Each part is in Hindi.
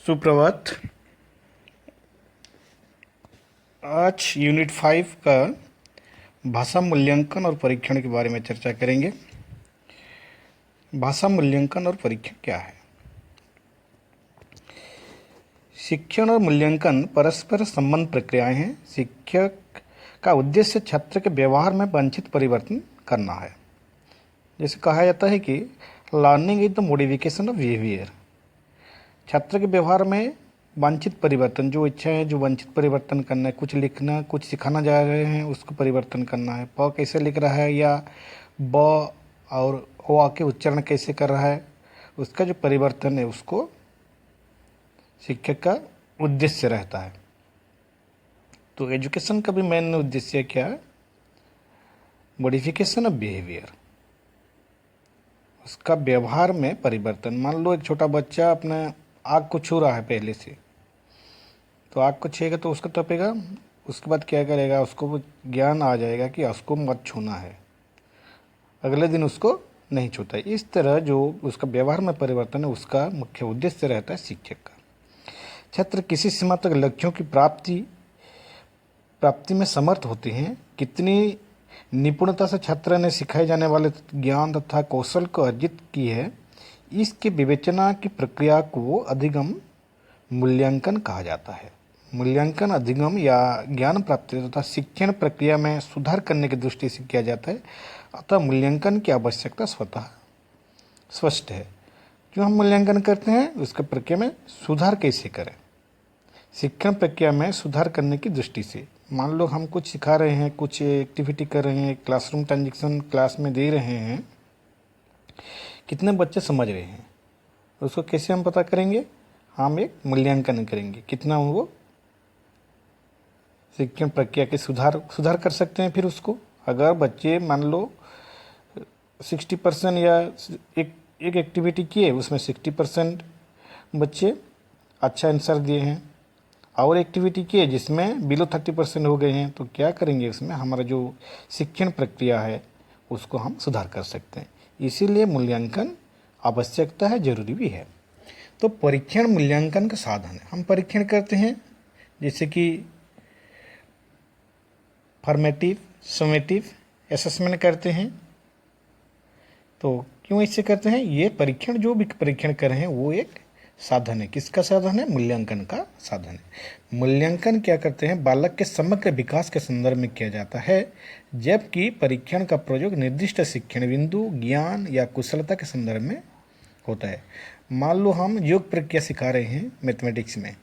सुप्रभात। आज यूनिट 5 का भाषा मूल्यांकन और परीक्षण के बारे में चर्चा करेंगे। भाषा मूल्यांकन और परीक्षण क्या है? शिक्षण और मूल्यांकन परस्पर संबंध प्रक्रियाएं हैं। शिक्षक का उद्देश्य छात्र के व्यवहार में वांछित परिवर्तन करना है। जैसे कहा जाता है कि learning is the modification of behaviour. छात्र के व्यवहार में वांछित परिवर्तन, जो इच्छा है, जो वांछित परिवर्तन करना है, कुछ लिखना, कुछ सिखाना जा रहे हैं, उसको परिवर्तन करना है। प कैसे लिख रहा है या ब और ओ के उच्चारण कैसे कर रहा है, उसका जो परिवर्तन है उसको शिक्षक का उद्देश्य रहता है। तो एजुकेशन का भी मेन उद्देश्य क्या है? मॉडिफिकेशन ऑफ बिहेवियर, उसका व्यवहार में परिवर्तन। मान लो एक छोटा बच्चा अपने आग को छू रहा है पहले से, तो आग को छुएगा तो उसको तपेगा, उसके बाद क्या करेगा, उसको ज्ञान आ जाएगा कि उसको मत छूना है, अगले दिन उसको नहीं छूता है। इस तरह जो उसका व्यवहार में परिवर्तन है उसका मुख्य उद्देश्य रहता है शिक्षक का। छात्र किसी सीमा तक लक्ष्यों की प्राप्ति में समर्थ होते हैं। कितनी निपुणता से छात्र ने सिखाए जाने वाले ज्ञान तथा कौशल को अर्जित की है, इसके विवेचना की प्रक्रिया को अधिगम मूल्यांकन कहा जाता है। मूल्यांकन अधिगम या ज्ञान प्राप्ति तथा शिक्षण प्रक्रिया में सुधार करने की दृष्टि से किया जाता है। अतः मूल्यांकन की आवश्यकता स्वतः स्पष्ट है। जो हम मूल्यांकन करते हैं उसके प्रक्रिया में सुधार कैसे करें। शिक्षण प्रक्रिया में सुधार करने की दृष्टि से, मान लो हम कुछ सिखा रहे हैं, कुछ एक्टिविटी कर रहे हैं, क्लासरूम ट्रांजेक्शन क्लास में दे रहे हैं, कितने बच्चे समझ रहे हैं, उसको कैसे हम पता करेंगे? हम एक मूल्यांकन करेंगे, कितना वो शिक्षण प्रक्रिया के सुधार कर सकते हैं। फिर उसको अगर बच्चे मान लो 60% या एक एक्टिविटी किए, उसमें 60% बच्चे अच्छा आंसर दिए हैं, और एक्टिविटी किए जिसमें बिलो 30% हो गए हैं, तो क्या करेंगे? उसमें हमारा जो शिक्षण प्रक्रिया है उसको हम सुधार कर सकते हैं। इसीलिए मूल्यांकन आवश्यकता है, जरूरी भी है। तो परीक्षण मूल्यांकन का साधन है। हम परीक्षण करते हैं जैसे कि फॉर्मेटिव, समेटिव असेसमेंट करते हैं। तो क्यों इससे करते हैं? ये परीक्षण, जो भी परीक्षण कर रहे हैं वो एक साधन है। किसका साधन है? मूल्यांकन का साधन है। मूल्यांकन क्या करते हैं? बालक के समग्र विकास के संदर्भ में किया जाता है, जबकि परीक्षण का प्रयोग निर्दिष्ट शिक्षण बिंदु, ज्ञान या कुशलता के संदर्भ में होता है। मान लो हम योग प्रक्रिया सिखा रहे हैं मैथमेटिक्स में,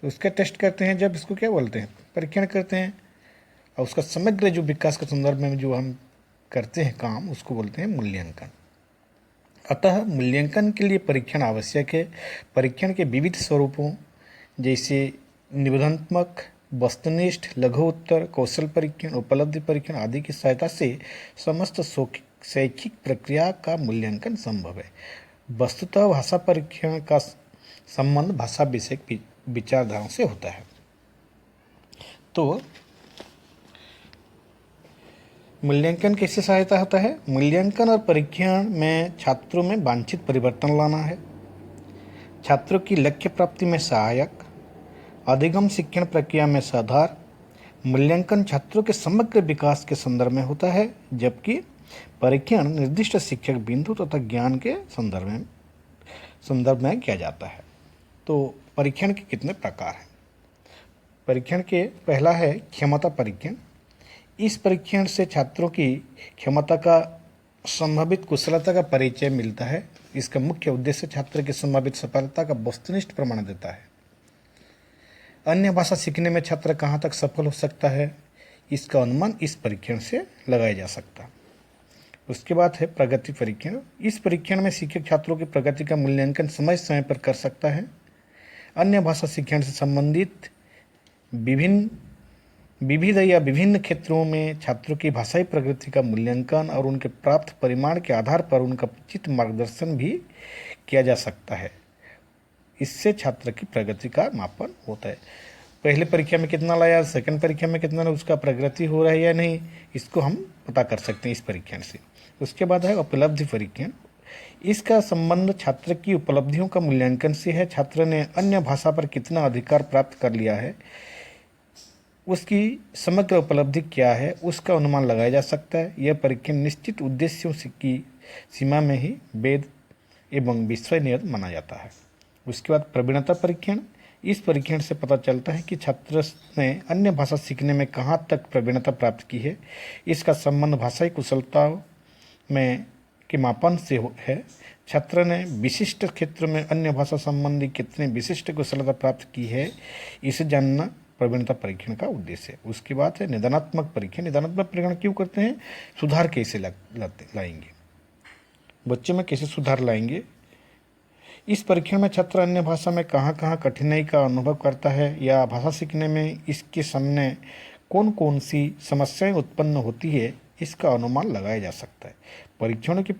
तो उसका टेस्ट करते हैं, जब इसको क्या बोलते हैं? परीक्षण करते हैं। और उसका समग्र जो विकास के संदर्भ में जो हम करते हैं काम, उसको बोलते हैं मूल्यांकन। अतः मूल्यांकन के लिए परीक्षण आवश्यक है। परीक्षण के विविध स्वरूपों जैसे निबंधात्मक, वस्तुनिष्ठ, लघु उत्तर, कौशल परीक्षण, उपलब्धि परीक्षण आदि की सहायता से समस्त शैक्षिक प्रक्रिया का मूल्यांकन संभव है। वस्तुतः भाषा परीक्षण का संबंध भाषा विषय विचारधाराओं से होता है। तो मूल्यांकन कैसे सहायता होता है? मूल्यांकन और परीक्षण में छात्रों में वांछित परिवर्तन लाना है, छात्रों की लक्ष्य प्राप्ति में सहायक, अधिगम शिक्षण प्रक्रिया में सुधार। मूल्यांकन छात्रों के समग्र विकास के संदर्भ में होता है, जबकि परीक्षण निर्दिष्ट शिक्षक बिंदु तथा ज्ञान के संदर्भ में किया जाता है। तो परीक्षण के कितने प्रकार हैं? परीक्षण के पहला है क्षमता परीक्षण। इस परीक्षण से छात्रों की क्षमता का, संभावित कुशलता का परिचय मिलता है। इसका मुख्य उद्देश्य छात्र की संभावित सफलता का वस्तुनिष्ठ प्रमाण देता है। अन्य भाषा सीखने में छात्र कहाँ तक सफल हो सकता है, इसका अनुमान इस परीक्षण से लगाया जा सकता है। उसके बाद है प्रगति परीक्षण। इस परीक्षण में शिक्षक छात्रों की प्रगति का मूल्यांकन समय समय पर कर सकता है। अन्य भाषा शिक्षण से संबंधित विभिन्न क्षेत्रों में छात्रों की भाषाई प्रगति का मूल्यांकन और उनके प्राप्त परिमाण के आधार पर उनका उचित मार्गदर्शन भी किया जा सकता है। इससे छात्र की प्रगति का मापन होता है। पहले परीक्षा में कितना लाया, सेकंड परीक्षा में कितना, उसका प्रगति हो रहा है या नहीं, इसको हम पता कर सकते हैं इस परीक्षण से। उसके बाद है उपलब्धि परीक्षण। इसका संबंध छात्र की उपलब्धियों का मूल्यांकन से है। छात्र ने अन्य भाषा पर कितना अधिकार प्राप्त कर लिया है, उसकी समग्र उपलब्धि क्या है, उसका अनुमान लगाया जा सकता है। यह परीक्षण निश्चित उद्देश्यों की सीमा में ही वैध एवं विश्वसनीय माना जाता है। उसके बाद प्रवीणता परीक्षण। इस परीक्षण से पता चलता है कि छात्र ने अन्य भाषा सीखने में कहाँ तक प्रवीणता प्राप्त की है। इसका संबंध भाषाई कुशलता में के मापन से है। छात्र ने विशिष्ट क्षेत्र में अन्य भाषा संबंधी कितने विशिष्ट कुशलता प्राप्त की है, इसे जानना प्रवीणता परीक्षण का उद्देश्य है। उसके बाद है निदानात्मक परीक्षण। निदानात्मक परीक्षण क्यों करते हैं? सुधार कैसे लाएंगे, बच्चे में कैसे सुधार लाएंगे। इस परीक्षण में छात्र अन्य भाषा में कहाँ कहाँ कठिनाई का अनुभव करता है या भाषा सीखने में इसके सामने कौन कौन सी समस्याएं उत्पन्न होती है, इसका अनुमान लगाया जा सकता है। परीक्षणों के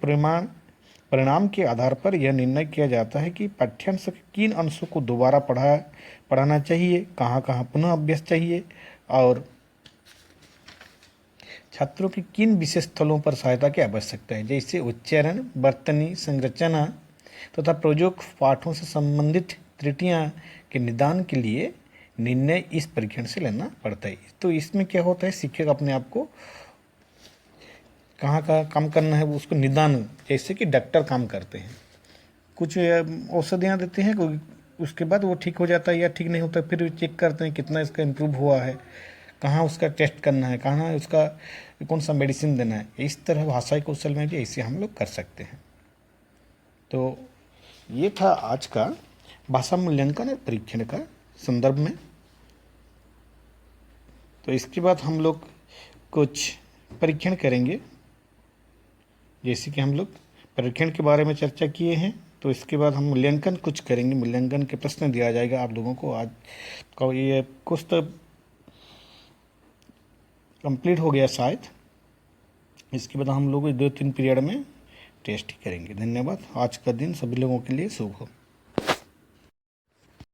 परिणाम के आधार पर यह निर्णय किया जाता है कि पाठ्यांश के किन अंशों को दोबारा पढ़ाना चाहिए, कहाँ कहाँ पुनः अभ्यास चाहिए और छात्रों की किन विशेष स्थलों पर सहायता की आवश्यकता है, जैसे उच्चारण, वर्तनी, संरचना तथा प्रयोजक पाठों से संबंधित त्रुटियां के निदान के लिए निर्णय इस परीक्षण से लेना पड़ता है। तो इसमें क्या होता है, शिक्षक अपने आप को कहाँ का काम करना है वो उसको निदान, जैसे कि डॉक्टर काम करते हैं, कुछ औषधियाँ देते हैं, उसके बाद वो ठीक हो जाता है या ठीक नहीं होता, फिर चेक करते हैं कितना इसका इम्प्रूव हुआ है, कहाँ उसका टेस्ट करना है, कहाँ उसका कौन सा मेडिसिन देना है। इस तरह भाषाई कौशल में भी ऐसे हम लोग कर सकते हैं। तो ये था आज का भाषा मूल्यांकन और परीक्षण का संदर्भ में। तो इसके बाद हम लोग कुछ परीक्षण करेंगे, जैसे कि हम लोग परीक्षण के बारे में चर्चा किए हैं। तो इसके बाद हम मूल्यांकन कुछ करेंगे, मूल्यांकन के प्रश्न दिया जाएगा आप लोगों को। आज का ये कुछ तो कंप्लीट हो गया शायद, इसके बाद हम लोग 2-3 पीरियड में टेस्ट करेंगे। धन्यवाद। आज का दिन सभी लोगों के लिए शुभ हो।